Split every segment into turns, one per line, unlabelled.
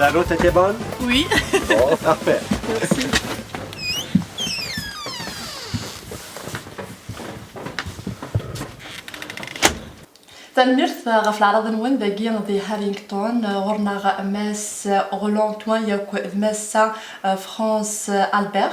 La route était bonne?
Oui.
Bon, parfait.
Merci. تنمرت غف العرض نوان باقي ذي هارينغتون غورنا ماس غولون توان يوك ماس فرانس ألبير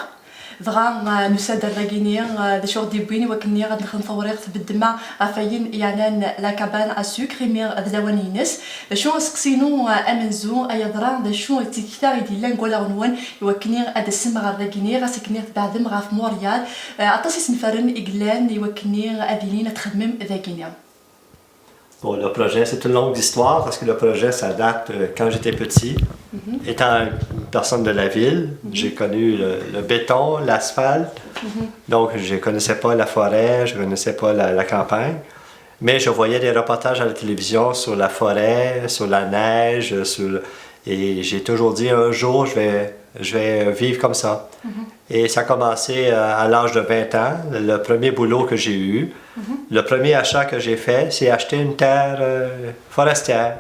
دغا نساد الراجيني دي شغل دي بويني وكني غاد نخدم فوريغ بالدماء غفاين يعني لا كابان اسوكر مير دلاوانينس شو سقسينو امنزو اي درا شو تيكتا يدي لا نقول عنوان يوكني اد السم غا الراجيني غاسكني بعدم غا في موريال عطاسي سنفرن اقلان يوكني ادينين تخدمم ذاكيني.
Bon, le projet, c'est une longue histoire parce que le projet, ça date quand j'étais petit. Étant une personne de la ville, j'ai connu le béton, l'asphalte. Donc, je ne connaissais pas la forêt, je ne connaissais pas la campagne. Mais je voyais des reportages à la télévision sur la forêt, sur la neige. Et j'ai toujours dit, un jour, je vais vivre comme ça. Et ça a commencé à l'âge de 20 ans, le premier boulot que j'ai eu. Le premier achat que j'ai fait, c'est acheter une terre forestière.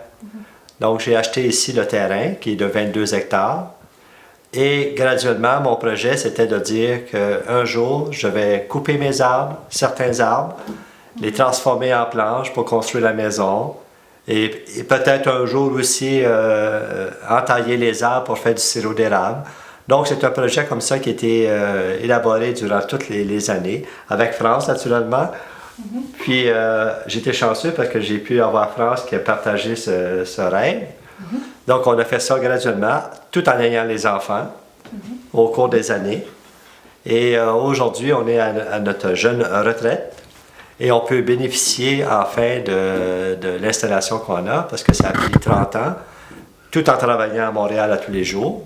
Donc, j'ai acheté ici le terrain, qui est de 22 hectares. Et graduellement, mon projet, c'était de dire qu'un jour, je vais couper mes arbres, certains arbres, les transformer en planches pour construire la maison. Et peut-être un jour aussi entailler les arbres pour faire du sirop d'érable. Donc, c'est un projet comme ça qui a été élaboré durant toutes les années, avec France, naturellement. Puis, j'étais chanceux parce que j'ai pu avoir France qui a partagé ce rêve. Donc, on a fait ça graduellement, tout en ayant les enfants, au cours des années. Et aujourd'hui, on est à notre jeune retraite. Et on peut bénéficier enfin de l'installation qu'on a, parce que ça a pris 30 ans, tout en travaillant à Montréal à tous les jours.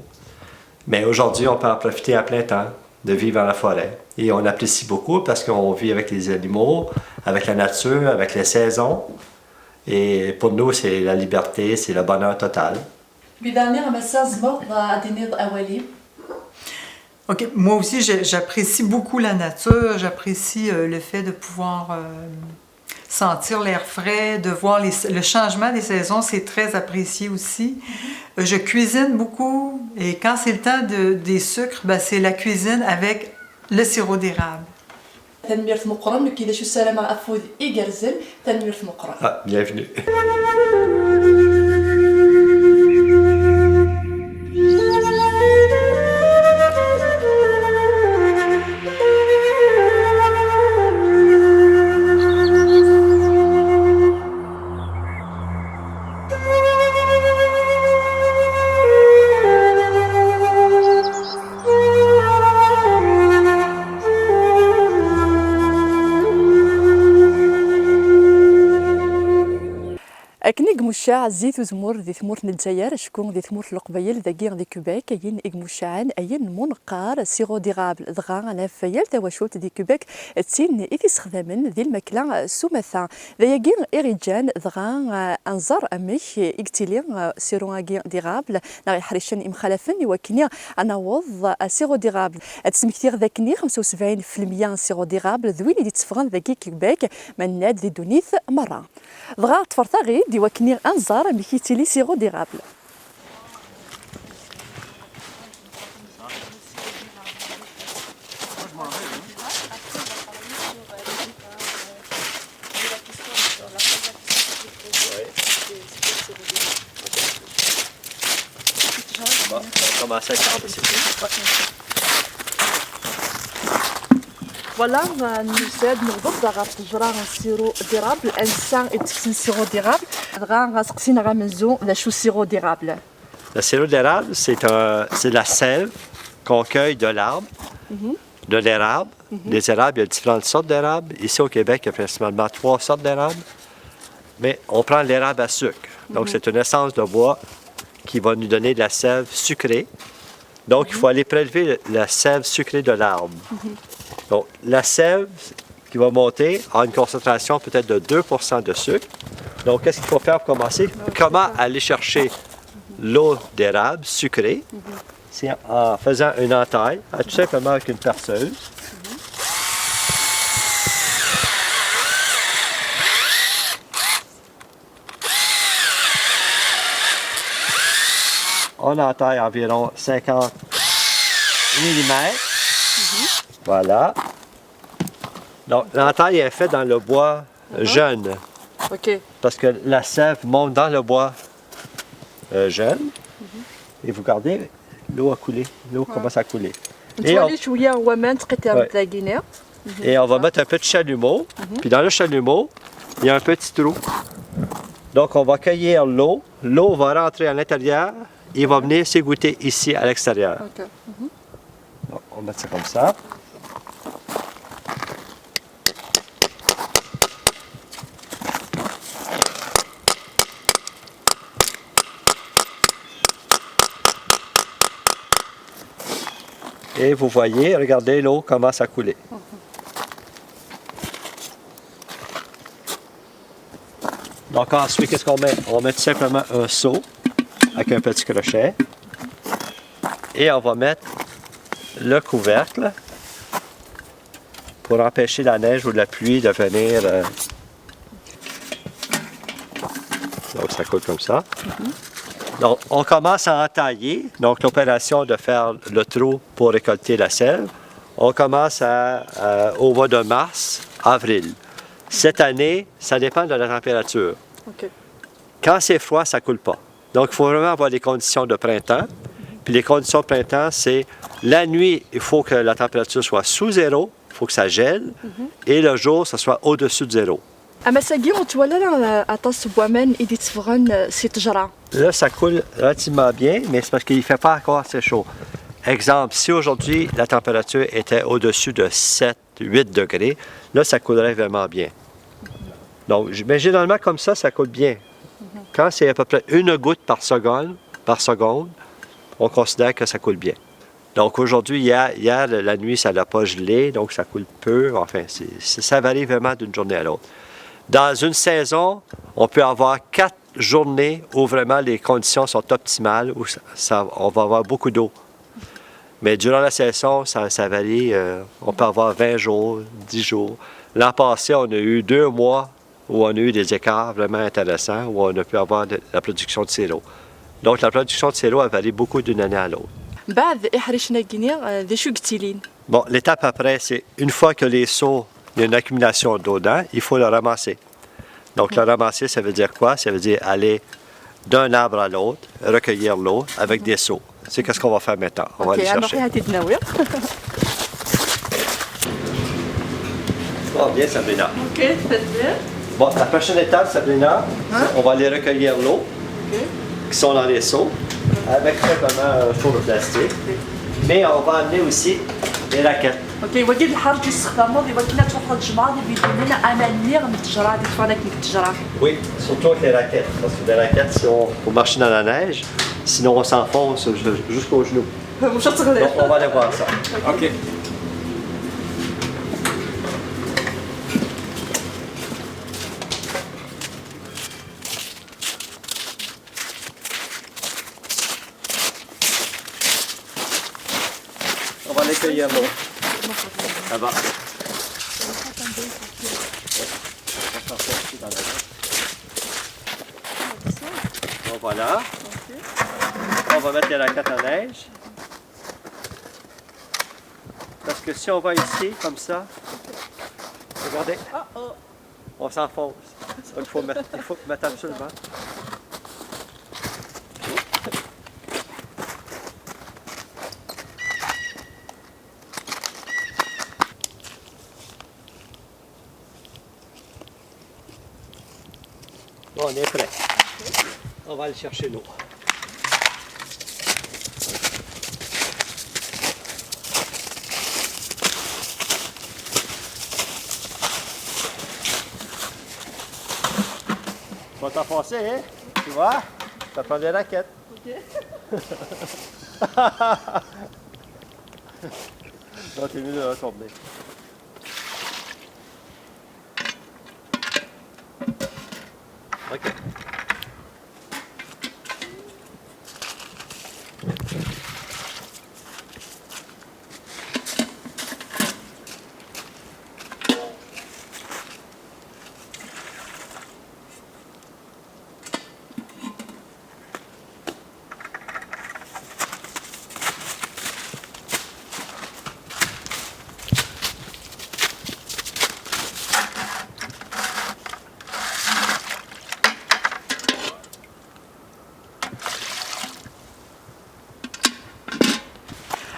Mais aujourd'hui, on peut en profiter à plein temps, de vivre dans la forêt. Et on apprécie beaucoup parce qu'on vit avec les animaux, avec la nature, avec les saisons. Et pour nous, c'est la liberté, c'est le bonheur total.
Ok, moi aussi j'apprécie beaucoup la nature, j'apprécie le fait de pouvoir sentir l'air frais, de voir le changement des saisons, c'est très apprécié aussi. Je cuisine beaucoup et quand c'est le temps des sucres, ben, c'est la cuisine avec le sirop d'érable.
Ah, bienvenue.
أكني قمشاع زيت وزمور ذي ثمور الجزائر شكون ذي ثمور القبيل ذاكي ذي كوباك كاين إقمشاعان أين منقار سيغو ديغابل دغا أنا فيال تواشولت ذي كوباك تسين إذي استخدامن ذي الماكلة سومثا ذاكي إيريجان دغا أنظر أميش إكتيلي سيرو ديغابل ناغي حريشان إمخالفن وكنيا أنا وض سيغو ديغابل تسمكتيغ ذاكني 75% سيغو ديغابل ذوين ذي تفغن ذاكي كوباك من ناد ذي دونيث مرة دغا تفرطاغي دي وكنيغ انزار ميكيتيلي سيرو ديغابل فوالا نساد نغضب دغا تجرا سيرو ديرابل انسان يتكسن سيرو ديرابل دغا غاسقسينا غا منزو لا شو سيرو ديرابل.
Le sirop d'érable, c'est la sève qu'on cueille de l'arbre, de l'érable. Les érables, il y a différentes sortes d'érables. Ici au Québec, il y a principalement 3 sortes d'érables. Mais on prend l'érable à sucre. Donc c'est une essence de bois qui va nous donner de la sève sucrée. Donc il faut aller prélever la sève sucrée de l'arbre. Donc, la sève qui va monter a une concentration peut-être de 2% de sucre. Donc, qu'est-ce qu'il faut faire pour commencer? Comment aller chercher l'eau d'érable sucrée? C'est en faisant une entaille, tout simplement avec une perceuse. on entaille environ 50 mm. Voilà. Donc, l'entaille est faite dans le bois jeune,
Ok.
parce que la sève monte dans le bois jeune. Et vous regardez, l'eau a coulé. L'eau commence à couler.
نتولي شويه هو ما نتقطع
Ouais.
متلاقينا.
Et on va mettre un peu de chalumeau. Puis dans le chalumeau, il y a un petit trou. Donc on va cueillir l'eau. L'eau va rentrer à l'intérieur et va venir s'égoutter ici à l'extérieur.
Ok.
Donc, on va mettre ça comme ça. Et vous voyez, regardez, l'eau commence à couler. Donc ensuite, qu'est-ce qu'on met? On met tout simplement un seau avec un petit crochet. Et on va mettre le couvercle pour empêcher la neige ou la pluie de venir. Donc ça coule comme ça. Donc on commence à entailler. Donc l'opération de faire le trou pour récolter la sève, on commence au mois de mars, avril. Cette année, ça dépend de la température.
Ok.
Quand c'est froid, ça ne coule pas. Donc, il faut vraiment avoir les conditions de printemps. Puis les conditions de printemps, c'est la nuit, il faut que la température soit sous zéro, il faut que ça gèle, et le jour, ça soit au-dessus de zéro.
اما ساقي وتولى اطاس بوامان ايدي تفغن سي تجرى.
Là, ça coule relativement bien, mais c'est parce qu'il ne fait pas encore assez chaud. Exemple, si aujourd'hui, la température était au-dessus de 7, 8 degrés, là, ça coulerait vraiment bien. Donc, mais généralement, comme ça coule bien. Quand c'est à peu près une goutte par seconde, on considère que ça coule bien. Donc, aujourd'hui, hier, la nuit, ça n'a pas gelé, donc ça coule peu. Enfin, ça varie vraiment d'une journée à l'autre. Dans une saison, on peut avoir 4 journées où vraiment les conditions sont optimales, où on va avoir beaucoup d'eau. Mais durant la saison, ça varie. On peut avoir 20 jours, 10 jours. L'an passé, on a eu 2 mois où on a eu des écarts vraiment intéressants, où on a pu avoir la production de sirop. Donc, la production de sirop a varié beaucoup d'une année à l'autre.
بعد احرشنا كينيا ذا شو قلتي لين.
Bon, l'étape après, c'est une fois que les seaux, il y a une accumulation d'eau dedans, il faut le ramasser. Donc, le ramasser, ça veut dire quoi? Ça veut dire aller d'un arbre à l'autre, recueillir l'eau avec des seaux. C'est ce qu'on va faire maintenant. On va aller chercher.
هاتي دناوير.
Bon, bien, Sabrina.
اوكي تفضل.
Bon, la prochaine étape, Sabrina, on va aller recueillir l'eau qui sont dans les seaux avec simplement un four de plastique. Mais on va amener aussi les raquettes.
اوكي وكيد الحرج استخدامه دي وكينا تروح الجمعه دي بيدير لنا امانير من التجاره دي تفرق من التجاره.
Oui, surtout avec les raquettes. Parce que les raquettes, si on faut marcher dans la neige, sinon on s'enfonce jusqu'aux genoux.
مش هتغلى.
Donc on va aller voir ça. OK. On va aller cueillir l'eau. Ça va. Donc voilà. On va mettre les raquettes en neige. Parce que si on va ici, comme ça, regardez, on s'enfonce. Donc il faut mettre absolument. Bon, on est prêt. On va aller chercher l'eau. Tu vas t'enfoncer, hein? Tu vois? Ça prend des raquettes.
Ok.
Donc, t'es mieux de retourner. OK.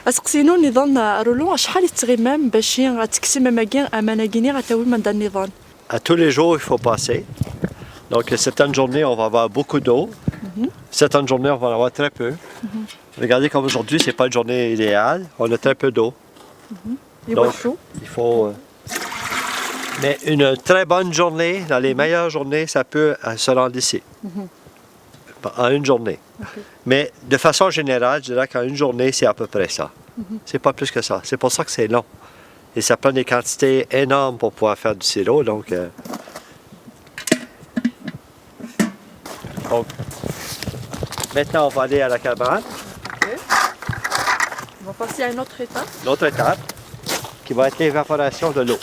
اسقسينو نظام رولون شحال يتغمم باش تكسم ماكين اماناكيني غتاوي من هذا النظام.
À tous les jours, il faut passer. Donc, certaines journées, on va avoir beaucoup d'eau. Certaines journées, on va en avoir très peu. Regardez comme aujourd'hui, c'est pas une journée idéale. On a très peu d'eau. Donc, il faut... Mais une très bonne journée, dans les meilleures journées, ça peut se rendre ici. En une journée. Mais de façon générale, je dirais qu'en une journée, c'est à peu près ça. C'est pas plus que ça. C'est pour ça que c'est long. Et ça prend des quantités énormes pour pouvoir faire du sirop. Donc, maintenant, on va aller à la cabane.
On va passer à une autre étape.
L'autre étape, qui va être l'évaporation de l'eau.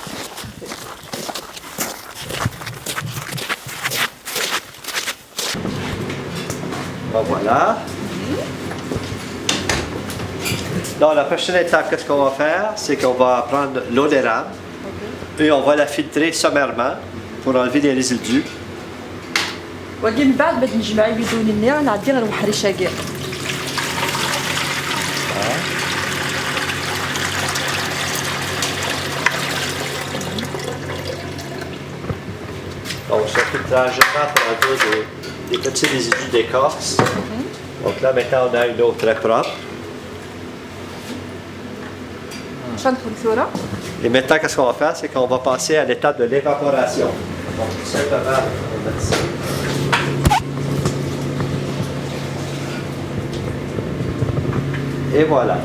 Bon, voilà. Donc, la prochaine étape, qu'est-ce qu'on va faire? C'est qu'on va prendre l'eau d'érable et on va la filtrer sommairement pour enlever les résidus.
ولكن من بعد باش نجمعي بدون النير نعدي غير محرشه كاع.
Donc, ce filtrage-là pour enlever des petits résidus d'écorce. Donc là, maintenant, on a une eau très propre. Et maintenant, qu'est-ce qu'on va faire? C'est qu'on va passer à l'étape de l'évaporation. Donc, tout simplement, on va mettre ça. Et voilà.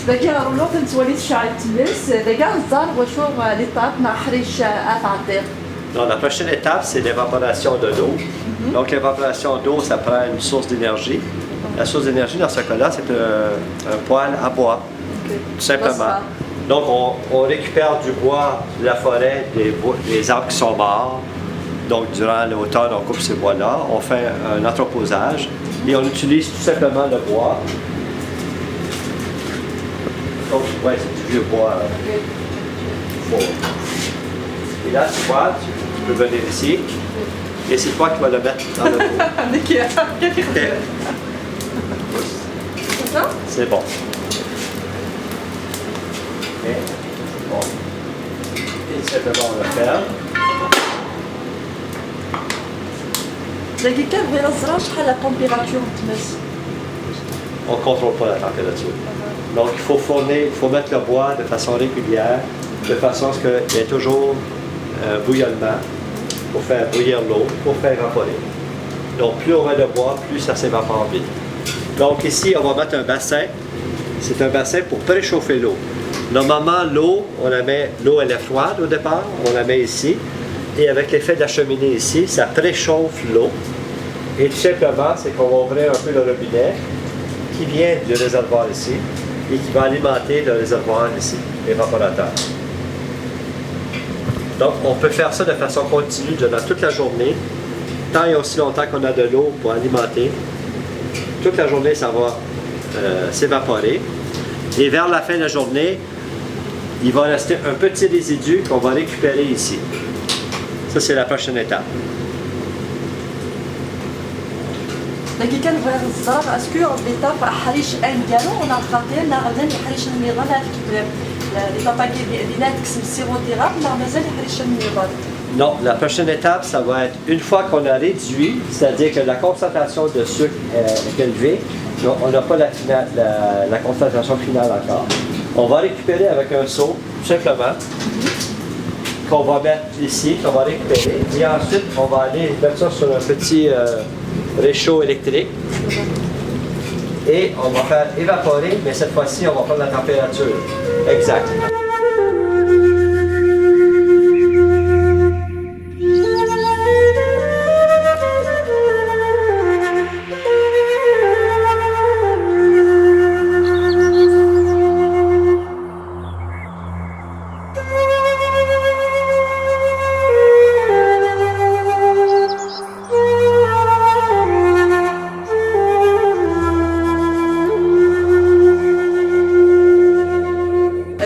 داكيا رولو كنتولي شعل تمس داكيا الزار وشو ليطاب مع حريش افعطير.
Donc, la prochaine étape, c'est l'évaporation de l'eau. Donc, l'évaporation d'eau, ça prend une source d'énergie. La source d'énergie, dans ce cas-là, c'est un poêle à bois, tout simplement. Donc, on récupère du bois de la forêt, des arbres qui sont morts. Donc, durant l'automne, on coupe ces bois-là, on fait un entreposage et on utilise tout simplement le bois. Donc, ouais, c'est du vieux bois. Bon. Et là, tu vois, tu peux venir ici. Et c'est toi qui vas le mettre dans le pot.
C'est ça?
C'est bon. Okay. Bon. Et simplement on le ferme.
دقيقة بغينا الزرع شحال لا تمبيراتور تمس.
On ne contrôle pas la température. Donc il faut fourner, il faut mettre le bois de façon régulière, de façon à ce qu'il y ait toujours un bouillonnement pour faire bouillir l'eau, pour faire évaporer. Donc plus on met de bois, plus ça s'évapore vite. Donc ici, on va mettre un bassin. C'est un bassin pour préchauffer l'eau. Normalement, l'eau, l'eau elle est froide au départ, on la met ici. Et avec l'effet de la cheminée ici, ça préchauffe l'eau. Et tout simplement, c'est qu'on va ouvrir un peu le robinet qui vient du réservoir ici et qui va alimenter le réservoir ici, l'évaporateur. Donc, on peut faire ça de façon continue durant toute la journée, tant et aussi longtemps qu'on a de l'eau pour alimenter. Toute la journée, ça va s'évaporer. Et vers la fin de la journée, il va rester un petit résidu qu'on va récupérer ici. Ça, c'est la prochaine étape.
دقيقة نبغي الزرع اسكو ليطاب حريش ان ديالو ولا خاطر لا غادي حريش النظام هذاك ليطاب ديال تكسب السيرو ديال لا مازال حريش النظام.
Non, la prochaine étape, ça va être une fois qu'on a réduit, c'est-à-dire que la concentration de sucre est élevée, on n'a pas la concentration finale encore. On va récupérer avec un seau, tout simplement, qu'on va mettre ici, qu'on va récupérer, et ensuite on va aller mettre ça sur un petit réchaud électrique et on va faire évaporer, mais cette fois-ci on va prendre la température exacte.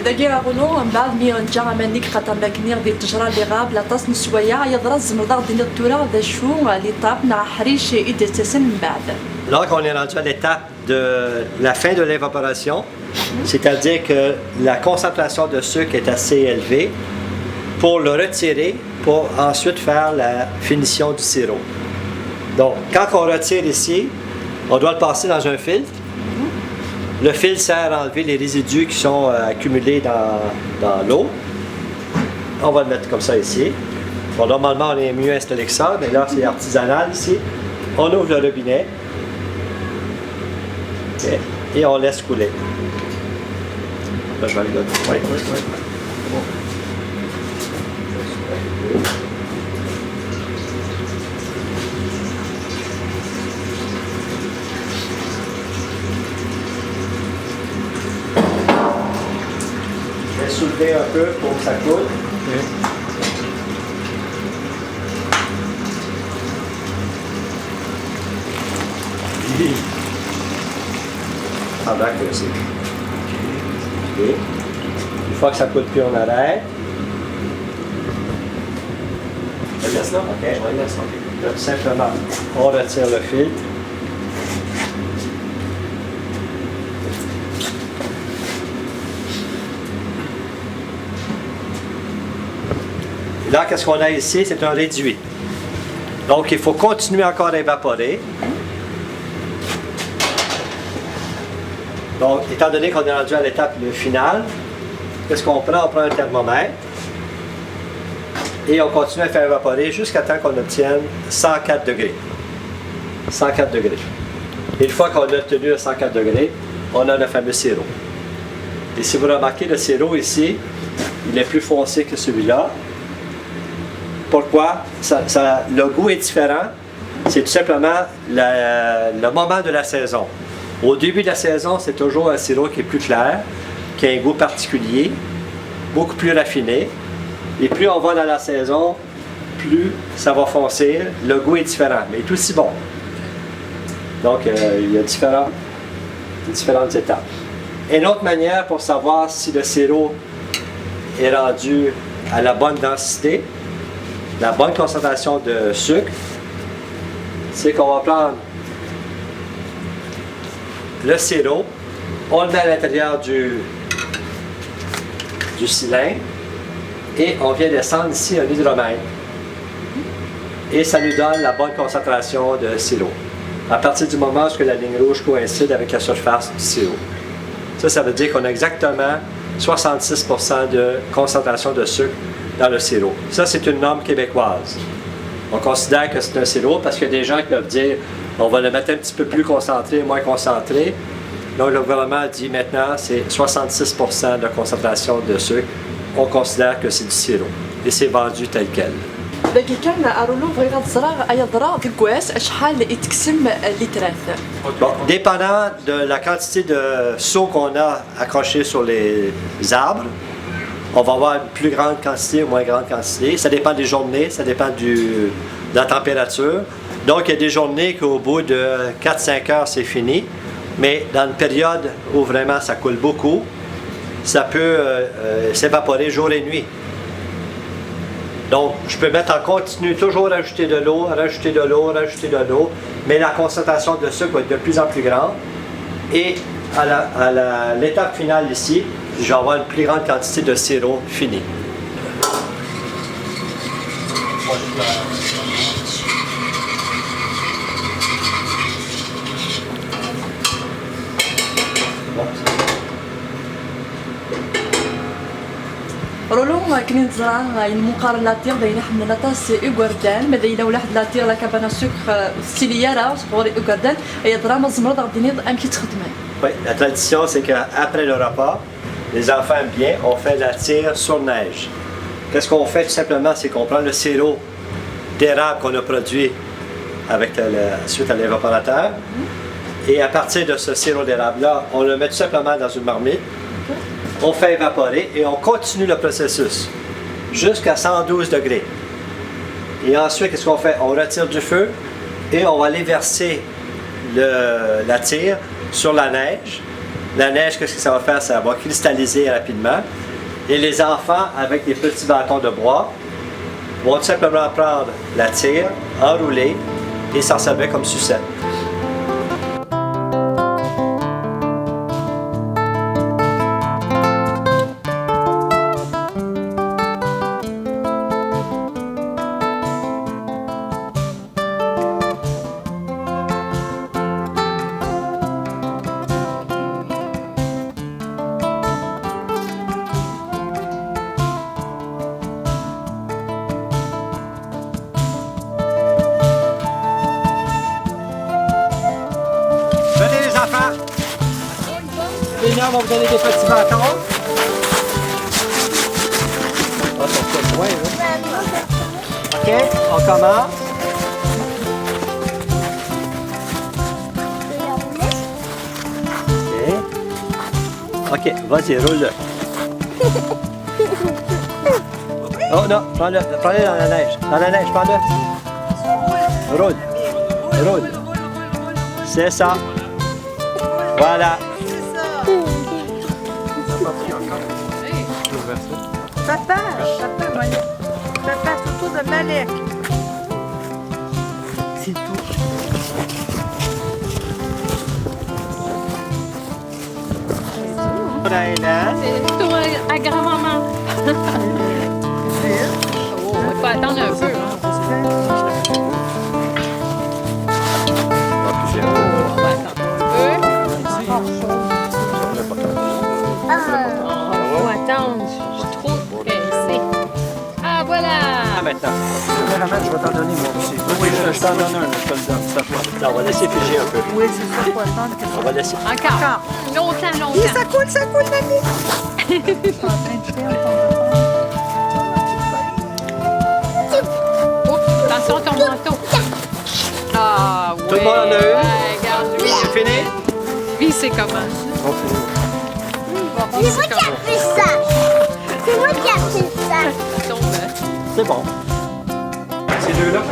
دقيقة غلو من بعد مي نجا مانيك خاطر ماكنير ديال التجرة اللي غاب لا طاس نسويا يضرب الزمردار ديال التورا ذا شو اللي طاب مع حريش يدتسم من بعد.
Donc on est rendu à l'étape de la fin de l'évaporation. C'est-à-dire que la concentration de sucre est assez élevée pour le retirer, pour ensuite faire la finition du sirop. Donc, quand on retire ici, on doit le passer dans un filtre. Le filtre sert à enlever les résidus qui sont accumulés dans l'eau. On va le mettre comme ça ici. Bon, normalement, on est mieux installé que ça, mais là, c'est artisanal ici. On ouvre le robinet. Et on laisse couler. Là, je vais aller là. Oui. Bon. Je vais soulever un peu pour que ça coule. Ah, d'accord, aussi. Okay. Une fois que ça ne coule plus, on arrête. Je laisse là? OK, je vais laisser. Là, tout simplement, on retire le filtre. Et là, qu'est-ce qu'on a ici? C'est un réduit. Donc, il faut continuer encore à évaporer. Donc, étant donné qu'on est rendu à l'étape finale, qu'est-ce qu'on prend? On prend un thermomètre et on continue à faire évaporer jusqu'à temps qu'on obtienne 104 degrés. 104 degrés. Et une fois qu'on a obtenu 104 degrés, on a le fameux sirop. Et si vous remarquez, le sirop ici, il est plus foncé que celui-là. Pourquoi? Le goût est différent. C'est tout simplement le moment de la saison. Au début de la saison, c'est toujours un sirop qui est plus clair, qui a un goût particulier, beaucoup plus raffiné. Et plus on va dans la saison, plus ça va foncer. Le goût est différent, mais tout aussi bon. Donc, il y a différentes étapes. Une autre manière pour savoir si le sirop est rendu à la bonne densité, la bonne concentration de sucre, c'est qu'on va prendre le sirop, on le met à l'intérieur du cylindre et on vient descendre ici un hydromètre. Et ça nous donne la bonne concentration de sirop. À partir du moment où la ligne rouge coïncide avec la surface du sirop. Ça veut dire qu'on a exactement 66% de concentration de sucre dans le sirop. Ça, c'est une norme québécoise. On considère que c'est un sirop parce qu'il y a des gens qui peuvent dire on va le mettre un petit peu plus concentré, moins concentré. Donc, le gouvernement dit maintenant c'est 66% de concentration de sucre. On considère que c'est du sirop. Et c'est vendu tel quel.
باقي كان أرولو بغينا تزرع أي ذرة في الكواس شحال يتقسم اللترات.
Bon, dépendant de la quantité de seaux qu'on a accrochés sur les arbres, on va avoir une plus grande quantité ou moins grande quantité. Ça dépend des journées, ça dépend de la température. Donc, il y a des journées qu'au bout de 4-5 heures, c'est fini. Mais dans une période où vraiment ça coule beaucoup, ça peut s'évaporer jour et nuit. Donc, je peux mettre en continu, toujours rajouter de l'eau, rajouter de l'eau, rajouter de l'eau, mais la concentration de sucre va être de plus en plus grande. Et à l'étape finale ici, je vais avoir une plus grande quantité de sirop fini.
رولو كاين تزرع المقارنه لاتير داينا حمل لاطاس اوغاردان ماذا الا واحد لاتير لا كابانا سكر ستيليارا صغوري اوغاردان هي دراما زمرض غادي امشي تخدمها.
Oui, la tradition, c'est qu'après le repas, les enfants aiment bien, on fait la tire sur neige. Qu'est-ce qu'on fait tout simplement, c'est qu'on prend le sirop d'érable qu'on a produit suite à l'évaporateur, et à partir de ce sirop d'érable-là, on le met tout simplement dans une marmite. On fait évaporer et on continue le processus jusqu'à 112 degrés. Et ensuite, qu'est-ce qu'on fait? On retire du feu et on va aller verser la tire sur la neige. La neige, qu'est-ce que ça va faire? Ça va cristalliser rapidement. Et les enfants, avec des petits bâtons de bois, vont tout simplement prendre la tire, enrouler et s'en servir comme sucette. enfants! Léna va vous donner des petits bâtons. Ah, ça fait loin, là. OK, on commence. OK, vas-y, roule-le. Oh non, prends-le dans la neige. Dans la neige, prends-le. Roule. Roule. C'est ça. Voilà.
Papa, surtout de Malek. C'est tout.
C'est plutôt à grand-maman. Oh, il faut attendre un peu. Hein. On va attendre un peu. Il faut attendre. Je suis trop pressée. Ah, voilà!
Ah, maintenant. Je vais t'en donner moi aussi. Oui, je t'en donne un, je te le donne. On va laisser figer un peu.
Oui, c'est ça, il faut attendre.
On va laisser.
Encore. Longtemps.
Et ça coule, mamie!
Oups, attention à ton manteau. Ah, oui.
Tout le monde en a une?
Regarde, lui.
C'est fini?
Lui, c'est comment?
C'est moi qui a fait ça. C'est moi qui a fait ça.
Tombe.
C'est bon.
Ces deux-là?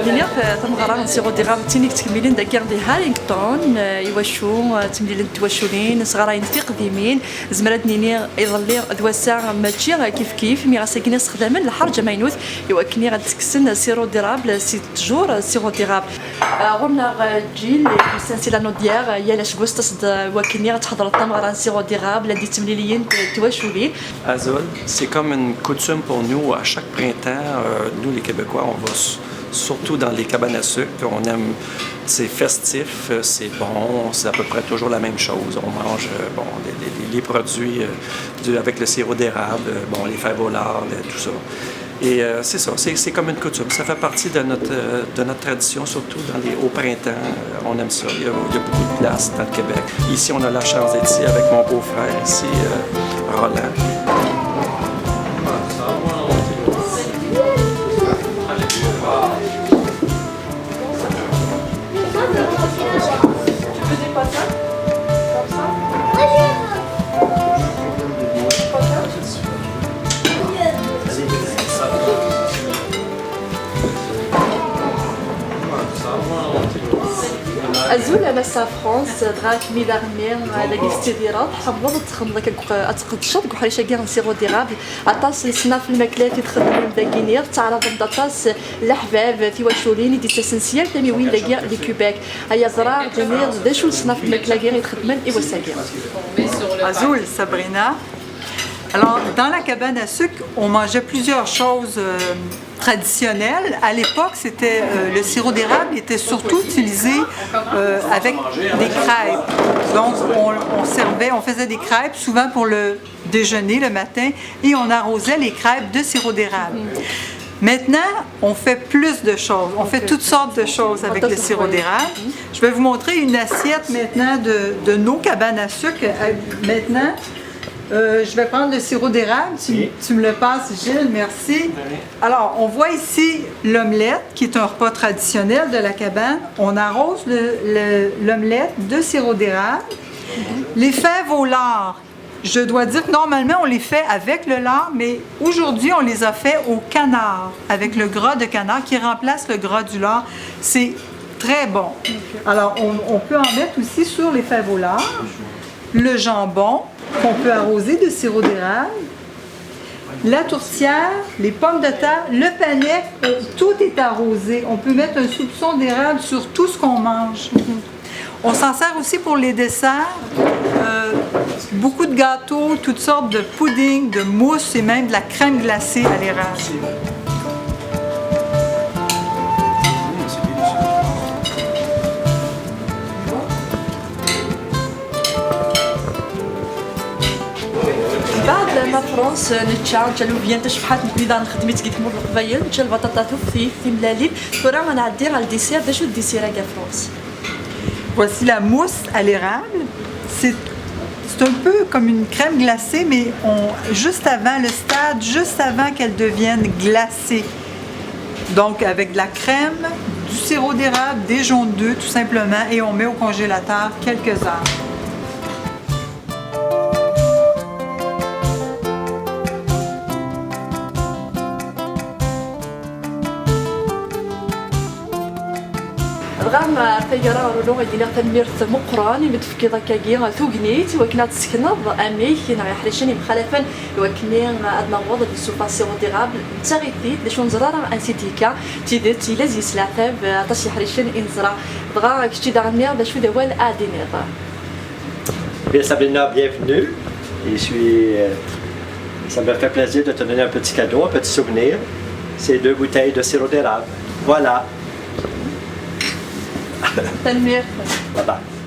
الدنيا تنغرا نسيرو دي غام تينيك تكملين داك دي هالينغتون يواشو تمليلين تواشولين صغارين في قديمين زمرات نيني يظلي دواسا ماشي كيف مي غاساكيني استخداما الحرجه ماينوث يوكني غتكسن سيرو ديرابل 6 جور سيرو ديرابل غورنا جيل سانسيلا نوديار يا لاش بوستصد وكني غتحضر الطمغرا سيرو ديرابل دي تمليلين تواشولين
Azul, c'est comme une coutume pour nous. À chaque printemps, nous les Québécois, on va surtout dans les cabanes à sucre. On aime, c'est festif, c'est bon, c'est à peu près toujours la même chose. On mange bon, les produits avec le sirop d'érable, bon, les fèves au lard, tout ça. Et c'est ça, c'est comme une coutume. Ça fait partie de notre tradition, surtout au printemps. On aime ça. Il y a beaucoup de place dans le Québec. Ici, on a la chance d'être ici avec mon beau-frère, ici, Roland.
أزول أنا فرانس دغا كمي دارمير لاقي ستيديرات حمض تخمض أتقدشط كحريشة كاع نسيرو ديرابل عطاس الصناف الماكلات يتخدموا داكينير تعرض دطاس الأحباب تيواشولين دي ساسنسيال تامي وين لاقي لي كوباك هيا زرا جمير داشو الصناف الماكلة كاع يتخدمن إيواساكير
Azul, Sabrina. Alors, dans la cabane à sucre, on mangeait plusieurs choses traditionnelles. À l'époque, c'était le sirop d'érable était surtout utilisé avec des crêpes. Donc, on faisait des crêpes souvent pour le déjeuner le matin et on arrosait les crêpes de sirop d'érable. Maintenant, on fait plus de choses. On fait toutes sortes de choses avec le sirop d'érable. Je vais vous montrer une assiette maintenant de nos cabanes à sucre. Maintenant, je vais prendre le sirop d'érable. Tu me le passes, Gilles, merci. Alors, on voit ici l'omelette, qui est un repas traditionnel de la cabane. On arrose l'omelette de sirop d'érable. Les fèves au lard. Je dois dire que normalement, on les fait avec le lard, mais aujourd'hui, on les a fait au canard, avec le gras de canard qui remplace le gras du lard. C'est très bon. Alors, on peut en mettre aussi sur les fèves au lard. Le jambon, qu'on peut arroser de sirop d'érable. La tourtière, les pommes de terre, le panais, tout est arrosé. On peut mettre un soupçon d'érable sur tout ce qu'on mange. On s'en sert aussi pour les desserts. Beaucoup de gâteaux, toutes sortes de pudding, de mousse et même de la crème glacée à l'érable.
فرنسا نتشا نتشالو فيان تشبحات نيدان خدمت كي تمر القبايل نتشال البطاطا في ملالين تورا غنعدي على الديسير دا شو الديسير كا فرنسا.
Voici la mousse à l'érable. C'est un peu comme une crème glacée, mais juste avant le stade, juste avant qu'elle devienne glacée. Donc avec de la crème, du sirop d'érable, des jaunes d'œufs tout simplement, et on met au congélateur quelques heures.
غام تيرا رولو غيدير تميرت مقران يمتفكي ضكاكي ثوغنيت وكنا تسكنض امي كنا يحرشني مخالفا وكني ادنا وضع دي سوفا سيرو ديرابل تاغيتيت لي شون زرارا انسيتيكا تيدت لازي سلاثاب طاش يحرشن انزرا بغا كشتي دارنيا باش دوال ادينير.
Bien Sabrina, bienvenue. Ça me fait plaisir de te donner un petit cadeau, un petit souvenir. C'est 2 bouteilles de sirop d'érable. Voilà.
تنمير.
Bye bye.